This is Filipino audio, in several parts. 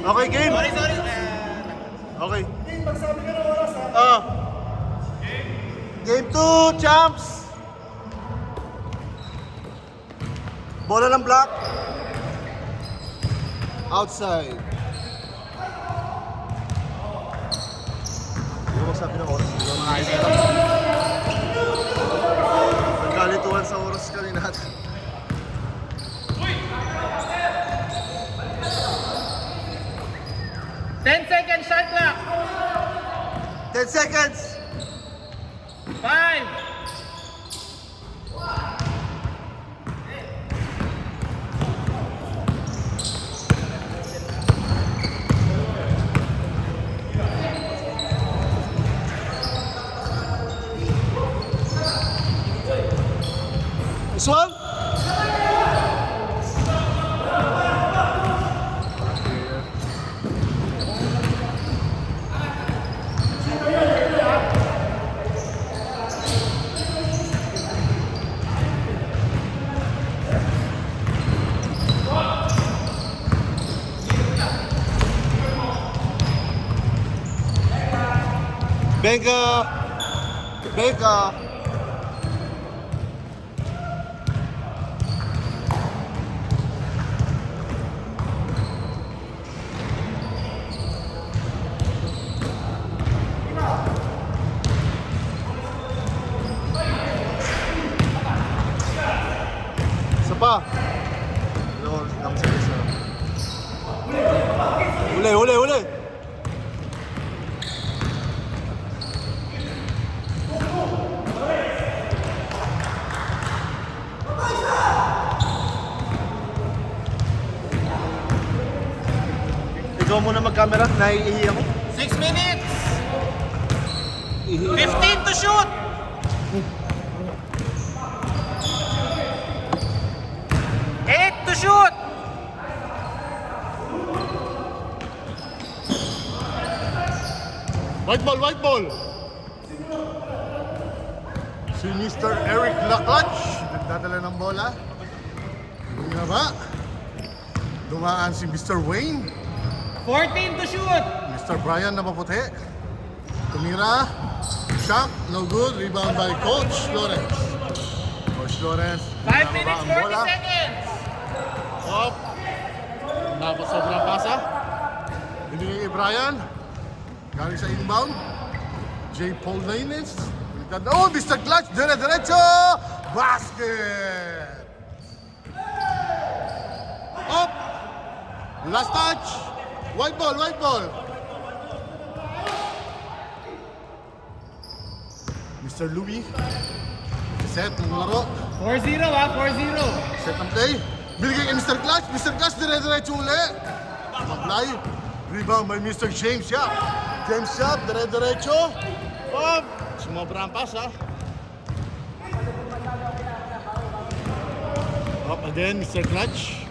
Okay, game. Sorry. Okay. Hindi, magsabi ka ng oras ha. Game 2, champs. Bola ng block. Outside. Hindi mo magsabi ng oras. Hindi mo maayos ka lang. Nagkalituhan sa oras kanina natin. Ten seconds shot clock. 10 seconds. 5. This one? Venga! Venga! Isa pa! Lang sa isa. Huli! Ikaw muna mag-camera, naiihi ako. 6 minutes. 15 to shoot. Eight to shoot. White ball! Si Mr. Eric Laclach, nagdadala ng bola. Hindi na ba? Dumaan si Mr. Wayne. 14 to shoot. Mr. Brian na maputi. Tumira. Shot, no good. Rebound by Coach Lawrence. Coach Lawrence. 5 minutes, ang 40 bola. seconds. Up. Tapos sobrang pasa. Binigay kay Brian. Galing sa inbound. J. Paul Lainez. Oh, Mr. Clutch. Diretso. Basket. Up. Last touch. White ball. Mr. Louis. Set ng laro. 4-0 ha, 4-0. Set ang play. Binigay kay Mr. Clutch. Mr. Clutch, dire-diretso uli. Maglay. Rebound by Mr. James Yap. James Yap, dire-diretso. Up. Sumobra ang pass, ha. Up again, Mr. Clutch.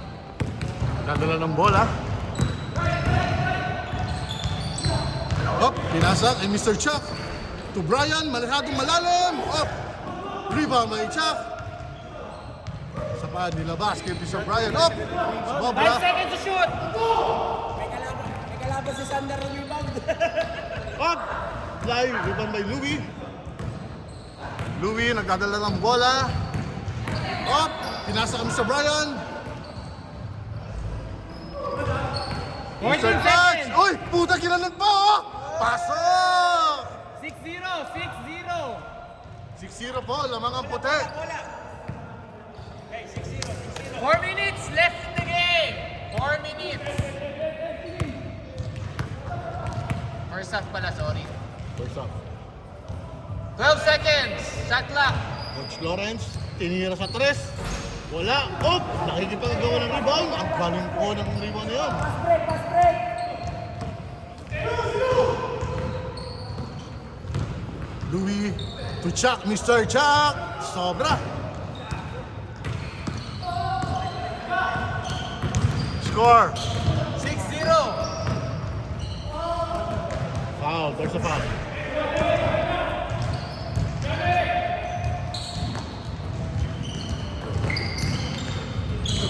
Dadala ng bola. Up. Pinasa kay Mr. Chuck. To Brian, malahadong malalim. Up. Rebound by Chuck. Pa nilabas kay Mr. Brian. Up! 5 seconds to shoot. May kalaban si Sander ng rebound. Up! Fly, rebound by Louis. Louis nagdadala ng bola. Up! Pinasa kay Mr. Brian. 14 Mr. Clutch! seconds. Uy! Puta kinalan pa, oh! Pasok! 6-0. 6-0 po, lamang ang puti. 4 minutes left in the game. 4 minutes. First half pala, sorry. First up. 12 seconds. Shot clock. Coach Lawrence, tinira sa 3. Wala. Up! Nakikipagawa ng rebound. Ang galing po ng rebound na yun. Pass break. Louis to Chuck, Mr. Chuck. Sobra. Score. 6-0. Foul. There's a foul.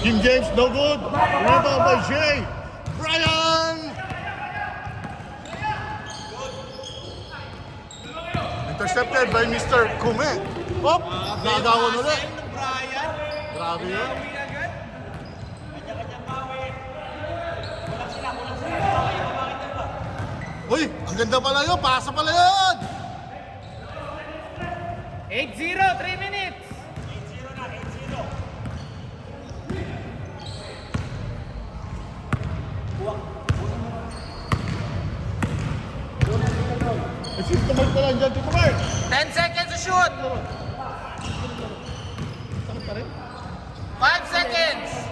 King James, no good. Rebound by Jay. Brian. Intercepted by Mr. Kume. Hop! Nagawan ulit. Marcel ng Brian. Grabe yun. Bawi agad. Uy, ang ganda pala yun. Pasa pala yun. 8-0, 3 minutes. Kasi tumal pa lang dyan. Tito Mark. 10 seconds to shoot. Sakit pa rin. 5 seconds.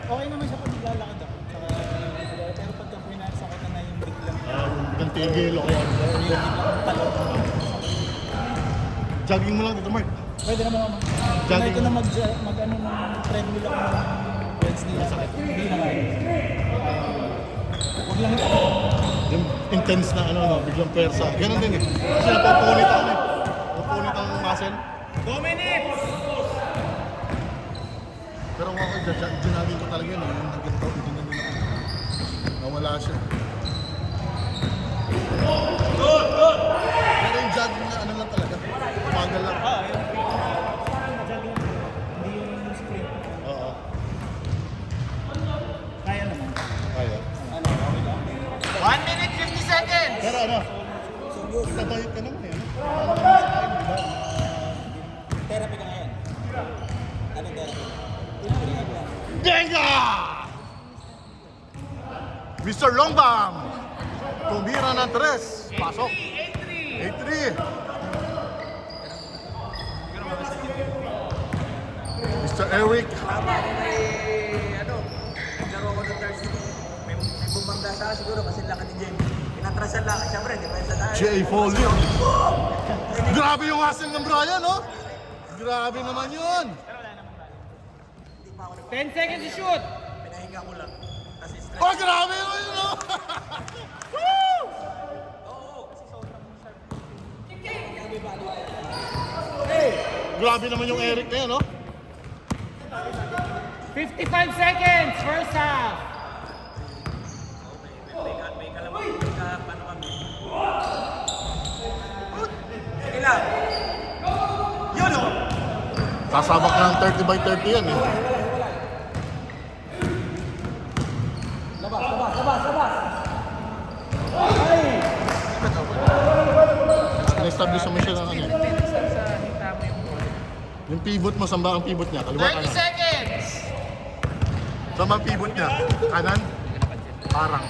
Okay naman siya pag naglalakad ako. Pero pagka pinasakit na yung biglang Yung tigil o kaya. talon. Jogging mo lang, Tito Mark. Pwede naman ako. Try ko na mag-ano ng treadmill ako ng Wednesday na sakit. Hindi na kaya. Huwag lang ito. Yung intense na ano, no, biglang pwersa. Ganun din eh. Kasi napupunit ako eh. Napupunit ang muscle. 2 minutes. Pero kung ako, ginagin ko talaga yun. Yung nagganto, hindi na ako. Nawala siya. Pero yung jogging na ano lang talaga. Umagal lang. Hindi yung sprint. Oo. Kaya naman. Kaya. Ano, okay lang. 1 minute, 50 seconds. Pero ano, nagtabayot ka naman eh. Ano naman sa akin, di ba? Therapy ka ngayon. Ano therapy? Benga! Mr. Longbam! Tumira ng 3. Pasok. 8-3. 8-3. Mr. Eric. Tama ako may ano, naglaro ako ng Thursday. May bumangga sa akin siguro kasi lakad ni Jem. Pinatrasan lang, siyempre, di ba sa tayo. J. Foley. Grabe yung hustle ng Brian, no? Grabe naman yun. 10 seconds to shoot. Pinahinga ko lang. Kasi stress. Oh, grabe naman yun, no? Grabe naman yung Eric na yan, no? 55 seconds, first half. Sige lang. Yun o. Sasabak ng 30 by 30 yan, eh. Labas. Na-establish naman siya ng ano, eh. Yung pivot mo, saan ba ang pivot niya? Kaliwa 30 kanan? seconds. Saan ba ang pivot niya? Kanan? Parang.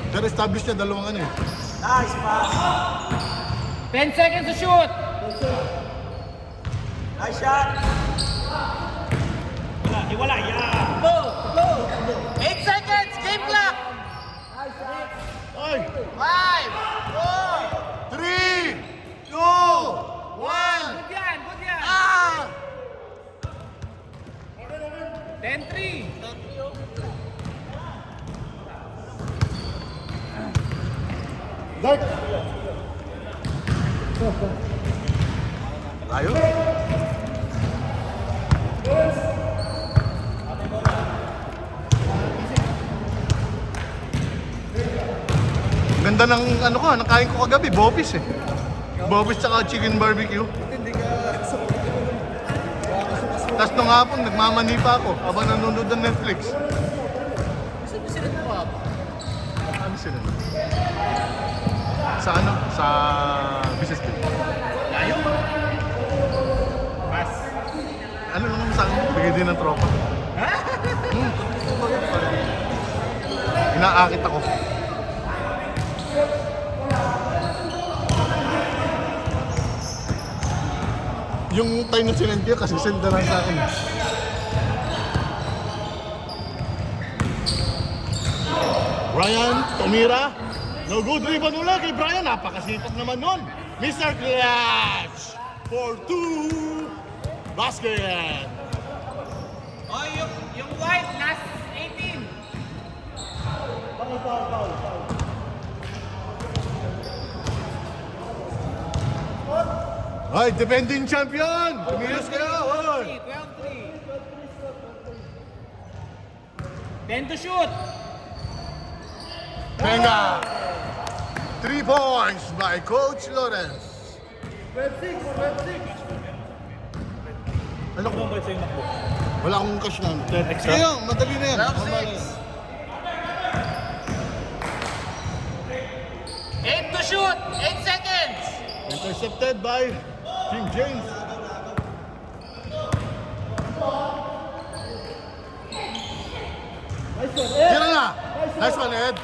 Pero establish niya dalawang ano eh. Nice pass. 10 seconds to shoot. Nice shot. Wala. Yeah. Go. 8 seconds, game clock. Ay! 5, 3! 2! 1! 4. Good yan. Ah! 10-3. Dark! Ayun. Ganda ng ano ko, nakain ko kagabi, Bopis eh. Bopis tsaka chicken barbecue. Tapos nung hapon, nagmamani pa ako habang nanonood ng Netflix. Ano sila? Sa ano? Sa business trip. Layo. Pass. Ano naman sa akin? Bigay din ng tropa. Inaakit ako. Yung time na sinend ko, kasi send na lang sa akin. Brian, tumira. No good ribbon ulit kay Brian. Napakasipag naman nun. Mr. Clutch for 2 basket. Oh, yung white, last 18. Ay, defending champion! Tumilos kayo! Hoy! 12-3. 10 to shoot. Venga! 3 points by Coach Lawrence. Ano ko? Wala akong cash na. Extra? Sige, madali na yan. Round Mamaya 6. yan. 8 to shoot. 8 seconds. Intercepted by King James. Tira na! Nice one, Ed.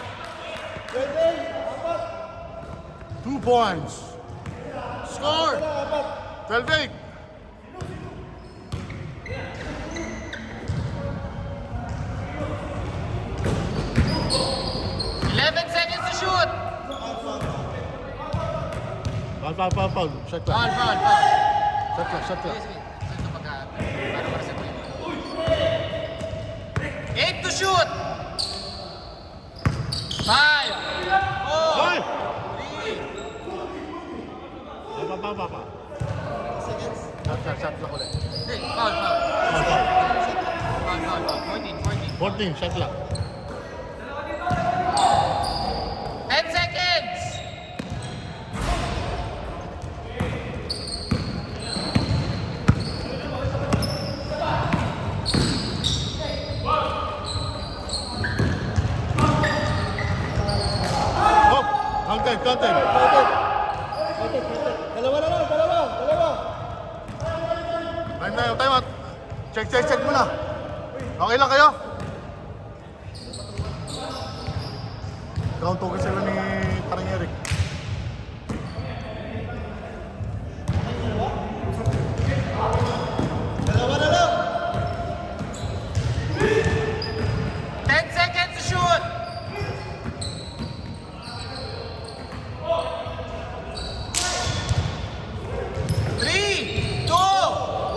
2 points. Score! 12-8. Seconds to shoot. Foul. Shot clock. Foul. Shot clock. Sige. Ito pagka, para sa tuloy. 8 to shoot. 5, 4, Hoy! 3. Pa. Shot clock ulit. Hindi, foul. Foul. 14, shot clock. 10 seconds. Oh! Counted. Dalawa. Time out. Check muna. Okay lang kayo? Count sila ni parang Eric. Dalawa na lang. 10 seconds to shoot. Three, two,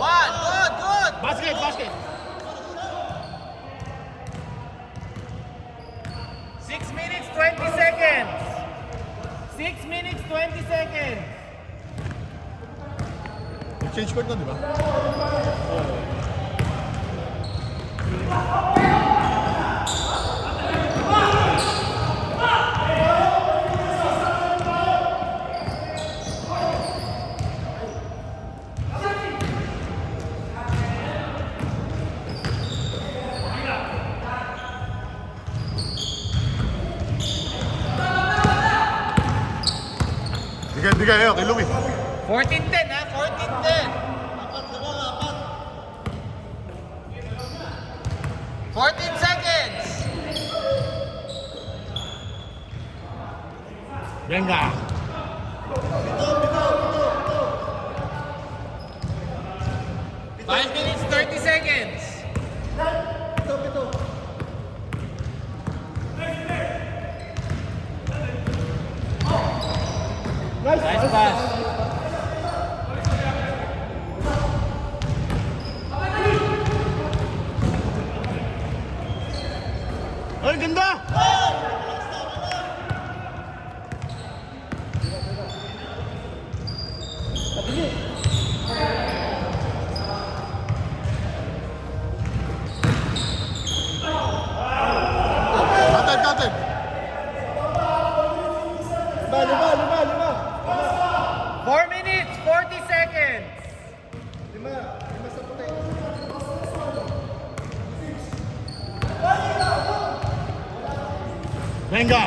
one. Good. Basket. 6 minutes, 20 seconds. 6 minutes, 20 seconds. Change court na, di ba? Di kayo, kay Louie. 14-10 ha, 14-10. 14 seconds. Venga. Five minutes, 30 seconds. Pito. Nice pass. Ay, ganda! Counted. 4 minutes, 40 seconds. Lima sa puti. Venga.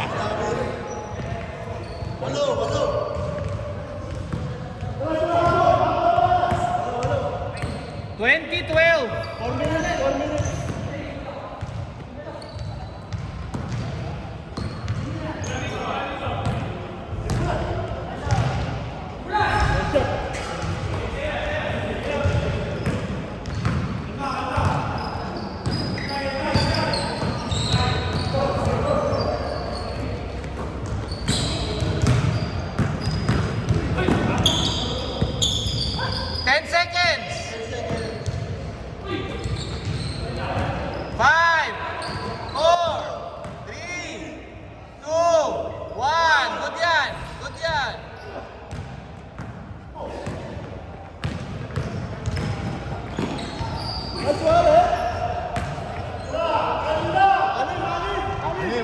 2012. 4 minutes.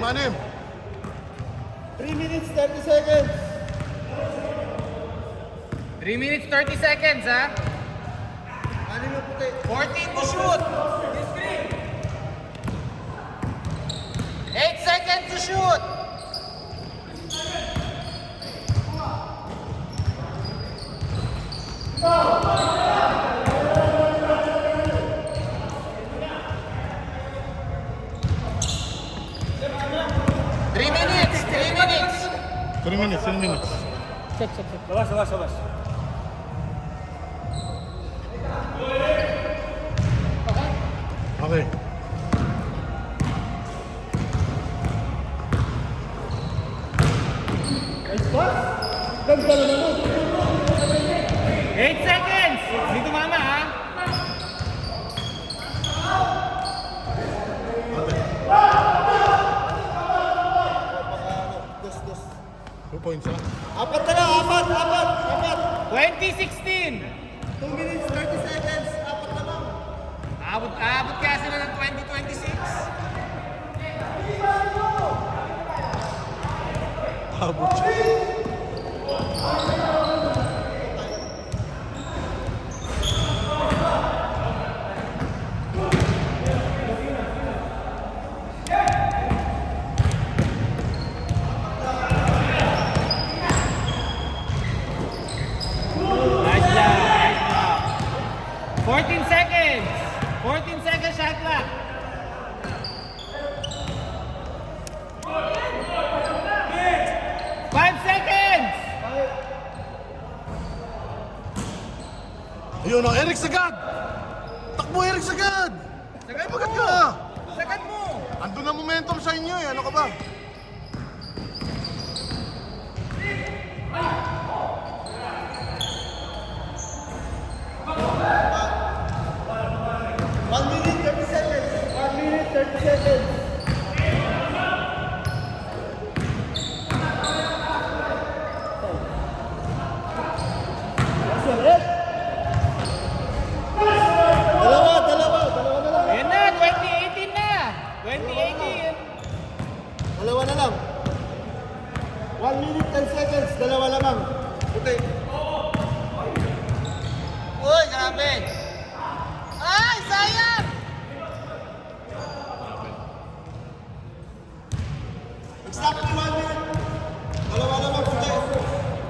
Anim. 3 minutes 30 seconds. 3 minutes 30 seconds, ha? Anim na puti. 14 to shoot. 8 seconds to shoot. Three minutes. 3 minutes, 3 minutes. Labas. Okay. Nice pass. Ganda naman nun. 8 seconds. Hindi tumama, ha? Dos. 2 points, ha? Apat na lang, apat. 2016. 2 minutes, 30 seconds. Apat na lang. Abot kaya sila ng 2026? Abot siya. Nice job. 14 seconds. 14 seconds shot clock. Five seconds. Ayun o, Eric Sagad! Takbo, Eric Sagad! Sagad mo. Sagad ka! Sagad mo. Andun na momentum sa inyo eh. Ano ka ba? One minute, 30 seconds. 1 minute, 30 seconds. That's it. Dalawa na lang. Ayan na, 2018 na. 2018. Dalawa na lang. 1 minute, 10 seconds. Dalawa lamang. Puti. Uy, grabe. Ay, sayang. Exactly 1 minute. Dalawa lamang. Puti.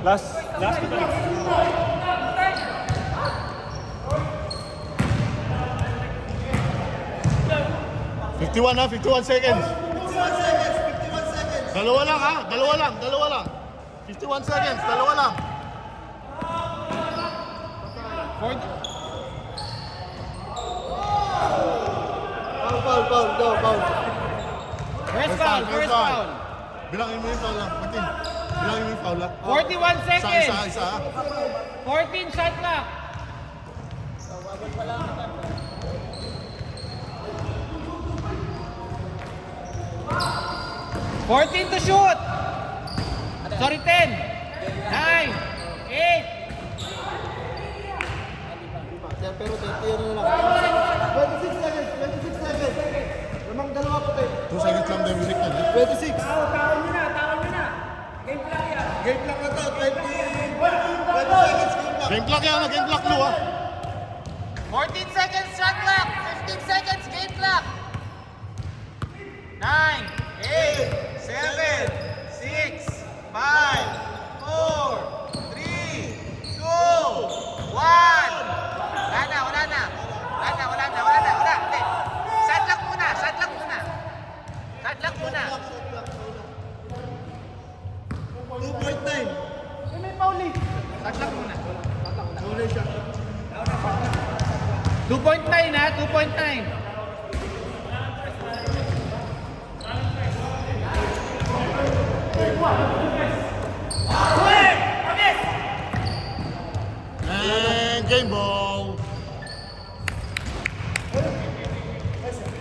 Last kita. 51 ha, 51 seconds. 51 seconds. 51 seconds. Dalawa lang ha, dalawa lang. 51 seconds, dalawa lang. 40. Foul. Go, foul. First foul. Bilangin mo yung foul lang, Martin. Bilangin mo yung foul lang. 41 seconds. Isa ha. 14 shot clock. $14 to shoot. Sorry, 10. 9. 8. Pero 20 na lang. 26 seconds. Lamang dalawa puti. 2 seconds lang daw yung music na. 26. Taon nyo na. Game clock yan. Game clock na to. 20 seconds game clock. Game clock yan, game clock Lou ha. 14 seconds shot clock. 15 seconds game clock. 9, 8, 7, 6, 5, 4, 3, 2, 1. Wala na. Hindi. Shot clock muna. Shot clock muna. 2.9. Shot clock muna. Huli siya. 2.9 ha, 2.9.